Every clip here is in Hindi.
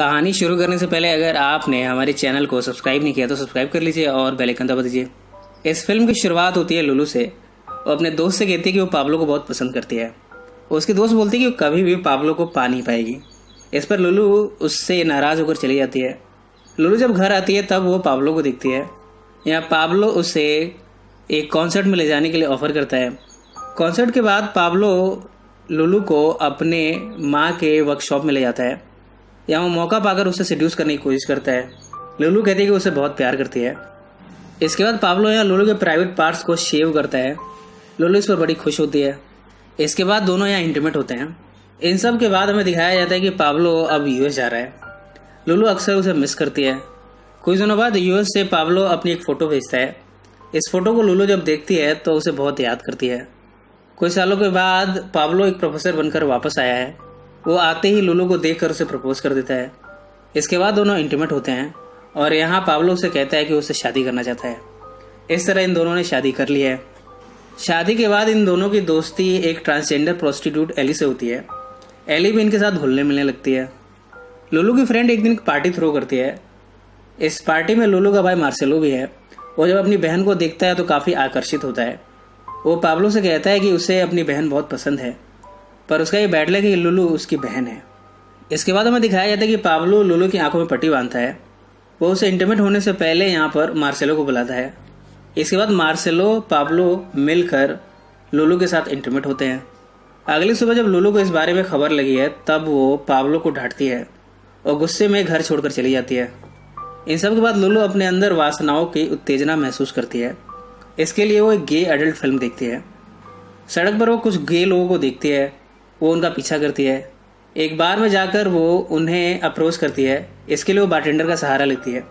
कहानी शुरू करने से पहले अगर आपने हमारे चैनल को सब्सक्राइब नहीं किया तो सब्सक्राइब कर लीजिए और बेल आइकन दबा दीजिए। इस फिल्म की शुरुआत होती है लुलू से। वो अपने दोस्त से कहती है कि वो पाब्लो को बहुत पसंद करती है। उसकी दोस्त बोलती है कि वो कभी भी पाब्लो को पा नहीं पाएगी। इस पर लुलू उससे नाराज़ होकर चली जाती है। लुलू जब घर आती है तब वो पाब्लो को देखती है। यहाँ पाब्लो उसे एक कॉन्सर्ट में ले जाने के लिए ऑफ़र करता है। कॉन्सर्ट के बाद पाब्लो लुलू को अपने माँ के वर्कशॉप में ले जाता है। यहाँ वो मौका पाकर उसे सेड्यूस करने की कोशिश करता है। लुलू कहती है कि उसे बहुत प्यार करती है। इसके बाद पाब्लो यहाँ लुलू के प्राइवेट पार्ट्स को शेव करता है। लुलू इस पर बड़ी खुश होती है। इसके बाद दोनों यहाँ इंटीमेट होते हैं। इन सब के बाद हमें दिखाया जाता है कि पाब्लो अब यूएस जा रहा है। लुलू अक्सर उसे मिस करती है। कुछ दिनों बाद यूएस से पाब्लो अपनी एक फ़ोटो भेजता है। इस फोटो को लुलू जब देखती है तो उसे बहुत याद करती है। कुछ सालों के बाद पाब्लो एक प्रोफेसर बनकर वापस आया है। वो आते ही लुलू को देखकर उसे प्रपोज कर देता है। इसके बाद दोनों इंटीमेट होते हैं और यहाँ पाब्लो उसे कहता है कि उसे शादी करना चाहता है। इस तरह इन दोनों ने शादी कर ली है। शादी के बाद इन दोनों की दोस्ती एक ट्रांसजेंडर प्रोस्टिट्यूट एली से होती है। एली भी इनके साथ घुलने मिलने लगती है। लुलू की फ्रेंड एक दिन पार्टी थ्रो करती है। इस पार्टी में लुलू का भाई मार्सेलो भी है। वो जब अपनी बहन को देखता है तो काफ़ी आकर्षित होता है। वो पाब्लो से कहता है कि उसे अपनी बहन बहुत पसंद है, पर उसका ये बैड लक है कि लुलू उसकी बहन है। इसके बाद हमें दिखाया जाता है कि पाब्लो लुलू की आंखों में पट्टी बांधता है। वो उसे इंटीमेट होने से पहले यहाँ पर मार्सेलो को बुलाता है। इसके बाद मार्सेलो पाब्लो मिलकर लुलू के साथ इंटीमेट होते हैं। अगली सुबह जब लुलू को इस बारे में खबर लगी है तब वो पाब्लो को डांटती है और गुस्से में घर छोड़कर चली जाती है। इन सब के बाद लुलू अपने अंदर वासनाओं की उत्तेजना महसूस करती है। इसके लिए वो एक गे एडल्ट फिल्म देखती है। सड़क पर वो कुछ गे लोगों को देखती है। वो उनका पीछा करती है। एक बार में जाकर वो उन्हें अप्रोच करती है। इसके लिए वो बारटेंडर का सहारा लेती है।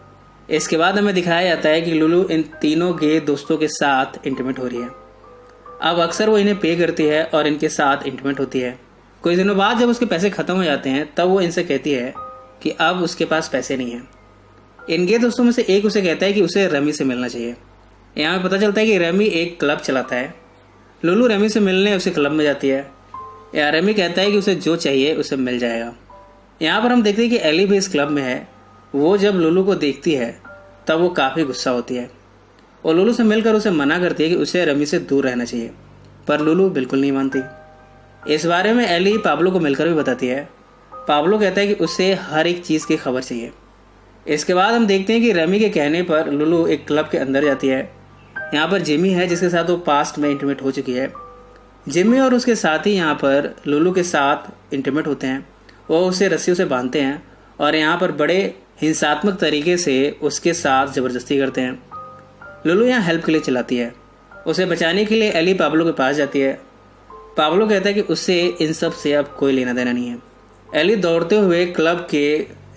इसके बाद हमें दिखाया जाता है कि लुलू इन तीनों गे दोस्तों के साथ इंटीमेट हो रही है। अब अक्सर वो इन्हें पे करती है और इनके साथ इंटीमेट होती है। कुछ दिनों बाद जब उसके पैसे ख़त्म हो जाते हैं तब वो इनसे कहती है कि अब उसके पास पैसे नहीं हैं। इन गे दोस्तों में से एक उसे कहता है कि उसे रमी से मिलना चाहिए। यहाँ पे पता चलता है कि रमी एक क्लब चलाता है। लुलू रमी से मिलने उसे क्लब में जाती है। यहाँ रमी कहता है कि उसे जो चाहिए उसे मिल जाएगा। यहाँ पर हम देखते हैं कि एली भी इस क्लब में है। वो जब लुलू को देखती है तब वो काफ़ी गुस्सा होती है और लुलू से मिलकर उसे मना करती है कि उसे रमी से दूर रहना चाहिए, पर लुलू बिल्कुल नहीं मानती। इस बारे में एली पाब्लो को मिलकर भी बताती है। पाब्लो कहता है कि उसे हर एक चीज़ की खबर चाहिए। इसके बाद हम देखते हैं कि रमी के कहने पर लुलू एक क्लब के अंदर जाती है। यहाँ पर जिमी है जिसके साथ वो पास्ट में इंटीमेट हो चुकी है। जिमी और उसके साथी यहाँ पर लुलू के साथ इंटीमेट होते हैं। वो उसे रस्सियों से बांधते हैं और यहाँ पर बड़े हिंसात्मक तरीके से उसके साथ ज़बरदस्ती करते हैं। लुलू यहाँ हेल्प के लिए चिल्लाती है। उसे बचाने के लिए एली पाब्लो के पास जाती है। पाब्लो कहता है कि उससे इन सब से अब कोई लेना देना नहीं है। एली दौड़ते हुए क्लब के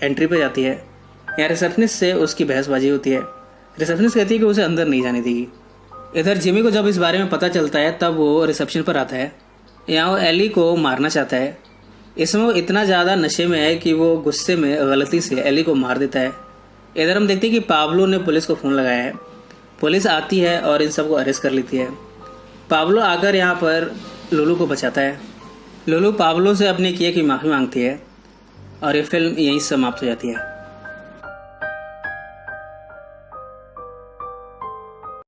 एंट्री पर जाती है। यहाँ रिसेप्शनिस्ट से उसकी बहसबाजी होती है। रिसेप्शनिस्ट कहती है कि उसे अंदर नहीं जाने देगी। इधर जिमी को जब इस बारे में पता चलता है तब वो रिसेप्शन पर आता है। यहाँ वो एली को मारना चाहता है। इसमें वो इतना ज़्यादा नशे में है कि वो गुस्से में गलती से एली को मार देता है। इधर हम देखते हैं कि पाब्लो ने पुलिस को फ़ोन लगाया है। पुलिस आती है और इन सबको अरेस्ट कर लेती है। पाब्लो आकर यहाँ पर लुलू को बचाता है। लुलू पाब्लो से अपने किए की माफ़ी मांगती है और ये फिल्म यहीं समाप्त हो जाती है।